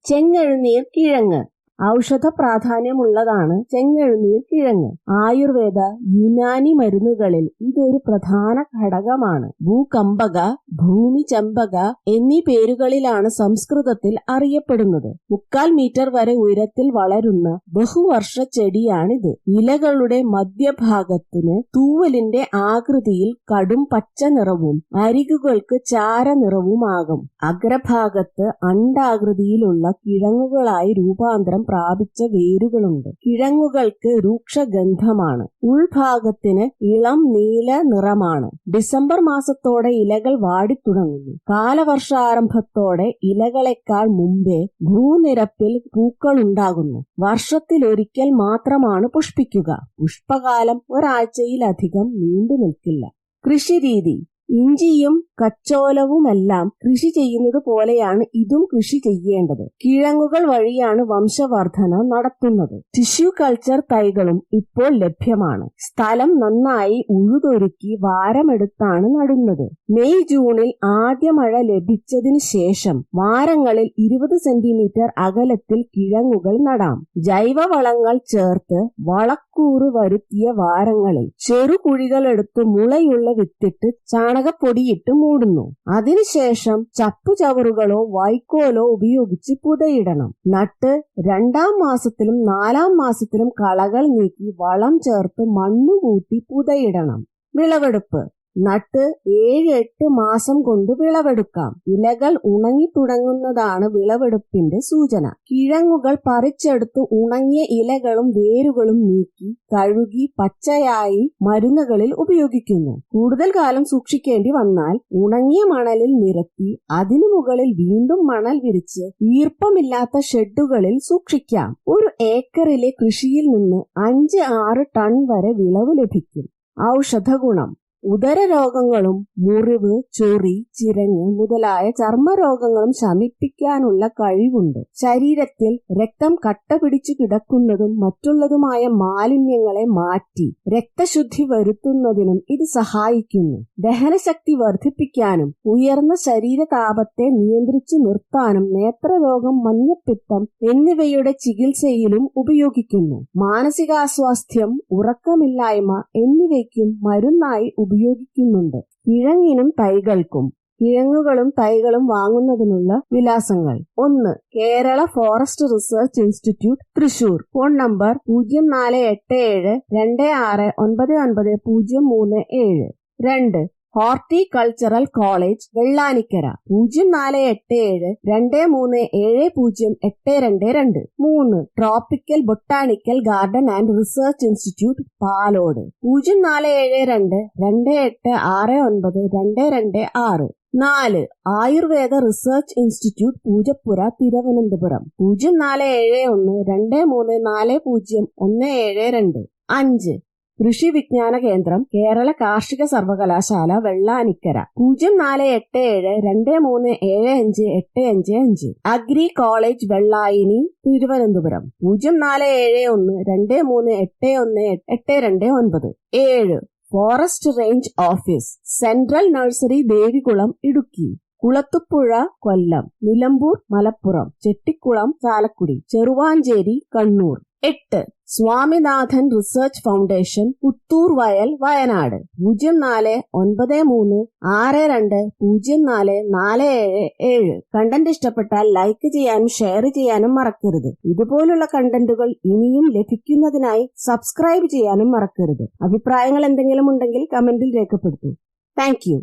ചെങ്ങഴുനീർ കിഴങ്ങ്. ഔഷധ പ്രാധാന്യമുള്ളതാണ് ചെങ്ങഴുനീർ കിഴങ്ങ്. ആയുർവേദ യുനാനി മരുന്നുകളിൽ ഇതൊരു പ്രധാന ഘടകമാണ്. ഭൂകമ്പക, ഭൂമിചമ്പക എന്നീ പേരുകളിലാണ് സംസ്കൃതത്തിൽ അറിയപ്പെടുന്നത്. 3/4 മീറ്റർ വരെ ഉയരത്തിൽ വളരുന്ന ബഹുവർഷ ചെടിയാണിത്. ഇലകളുടെ മധ്യഭാഗത്തിന് തൂവലിന്റെ ആകൃതിയിൽ കടും പച്ച നിറവും അരികുകൾക്ക് ചാരനിറവുമാകും. അഗ്രഭാഗത്ത് അണ്ഡാകൃതിയിലുള്ള കിഴങ്ങുകളായി രൂപാന്തരം പ്രാപിച്ച വേരുകളുണ്ട്. കിഴങ്ങുകൾക്ക് രൂക്ഷഗന്ധമാണ്. ഉൾഭാഗത്തിന് ഇളം നീല നിറമാണ്. ഡിസംബർ മാസത്തോടെ ഇലകൾ വാടിത്തുടങ്ങുന്നു. കാലവർഷാരംഭത്തോടെ ഇലകളെക്കാൾ മുമ്പേ ഭൂനിരപ്പിൽ പൂക്കളുണ്ടാകുന്നു. വർഷത്തിലൊരിക്കൽ മാത്രമാണ് പുഷ്പിക്കുക. പുഷ്പകാലം ഒരാഴ്ചയിലധികം നീണ്ടു നിൽക്കില്ല. കൃഷിരീതി. ഇഞ്ചിയും കച്ചോലവുമെല്ലാം കൃഷി ചെയ്യുന്നത് പോലെയാണ് ഇതും കൃഷി ചെയ്യേണ്ടത്. കിഴങ്ങുകൾ വഴിയാണ് വംശവർധന നടത്തുന്നത്. ടിഷ്യൂ കൾച്ചർ തൈകളും ഇപ്പോൾ ലഭ്യമാണ്. സ്ഥലം നന്നായി ഉഴുതൊരുക്കി വാരമെടുത്താണ് നടുന്നത്. മെയ് ജൂണിൽ ആദ്യ മഴ ലഭിച്ചതിന് ശേഷം വാരങ്ങളിൽ 20 സെന്റിമീറ്റർ അകലത്തിൽ കിഴങ്ങുകൾ നടാം. ജൈവവളങ്ങൾ ചേർത്ത് വളക്കൂറ് വരുത്തിയ വാരങ്ങളിൽ ചെറുകുഴികളെടുത്ത് മുളയുള്ള വിത്തിട്ട് ചാണകപ്പൊടിയിട്ട് മൂടുന്നു. അതിനുശേഷം ചപ്പുചവറുകളോ വൈക്കോലോ ഉപയോഗിച്ച് പുതയിടണം. നട്ട് 2-ാം മാസത്തിലും 4-ാം മാസത്തിലും കളകൾ നീക്കി വളം ചേർത്ത് മണ്ണ് കൂട്ടി പുതയിടണം. വിളവെടുപ്പ്. നട്ട് 7-8 മാസം കൊണ്ട് വിളവെടുക്കാം. ഇലകൾ ഉണങ്ങി തുടങ്ങുന്നതാണ് വിളവെടുപ്പിന്റെ സൂചന. കിഴങ്ങുകൾ പറിച്ചെടുത്ത് ഉണങ്ങിയ ഇലകളും വേരുകളും നീക്കി കഴുകി പച്ചയായി മരുന്നുകളിൽ ഉപയോഗിക്കുന്നു. കൂടുതൽ കാലം സൂക്ഷിക്കേണ്ടി വന്നാൽ ഉണങ്ങിയ മണലിൽ നിരത്തി അതിനു മുകളിൽ വീണ്ടും മണൽ വിരിച്ച് ഈർപ്പമില്ലാത്ത ഷെഡുകളിൽ സൂക്ഷിക്കാം. ഒരു ഏക്കറിലെ കൃഷിയിൽ നിന്ന് 5-6 ടൺ വരെ വിളവ് ലഭിക്കും. ഔഷധഗുണം. ഉദരരോഗങ്ങളും മുറിവ്, ചൊറി, ചിരങ്ങ് മുതലായ ചർമ്മരോഗങ്ങളും ശമിപ്പിക്കാനുള്ള കഴിവുണ്ട്. ശരീരത്തിൽ രക്തം കട്ട പിടിച്ചു കിടക്കുന്നതും മറ്റുള്ളതുമായ മാലിന്യങ്ങളെ മാറ്റി രക്തശുദ്ധി വരുത്തുന്നതിനും ഇത് സഹായിക്കുന്നു. ദഹനശക്തി വർദ്ധിപ്പിക്കാനും ഉയർന്ന ശരീരതാപത്തെ നിയന്ത്രിച്ചു നിർത്താനും നേത്രരോഗം, മഞ്ഞപ്പിത്തം എന്നിവയുടെ ചികിത്സയിലും ഉപയോഗിക്കുന്നു. മാനസികാസ്വാസ്ഥ്യം, ഉറക്കമില്ലായ്മ എന്നിവയ്ക്കും മരുന്നായി ഉപയോഗിക്കുന്നുണ്ട്. കിഴങ്ങിനും തൈകൾക്കും. കിഴങ്ങുകളും തൈകളും വാങ്ങുന്നതിനുള്ള വിലാസങ്ങൾ: 1. Kerala forest research institute, Thrissur. Phone number 0487-269903. 2. Horticultural college, Vellanikkara. 0487-23708222. 3. Tropical botanical garden and research institute, Palode. 047228692226. 4. Ayurveda research institute, Poojappura, Thiruvananthapuram. 047123401772. 5. Krishi Vigyan Kendra, Kerala കാർഷിക സർവകലാശാല, Vellanikkara. 0487-237585. Agri college, Vellayani, Thiruvananthapuram. 047123818229. 7. Forest range office, central nursery, Devikulam, Idukki. Kulathupuzha, Kollam. Nilambur, Malappuram. Chettikulam, Chalakudy. Cheruvancherry, Kannur. 8. Swaminathan research foundation, Puthur വയൽ, വയനാട്. 0493620447. കണ്ടന്റ് ഇഷ്ടപ്പെട്ടാൽ ലൈക്ക് ചെയ്യാനും ഷെയർ ചെയ്യാനും മറക്കരുത്. ഇതുപോലുള്ള കണ്ടന്റുകൾ ഇനിയും ലഭിക്കുന്നതിനായി സബ്സ്ക്രൈബ് ചെയ്യാനും മറക്കരുത്. അഭിപ്രായങ്ങൾ എന്തെങ്കിലും ഉണ്ടെങ്കിൽ കമന്റിൽ രേഖപ്പെടുത്തൂ. Thank you.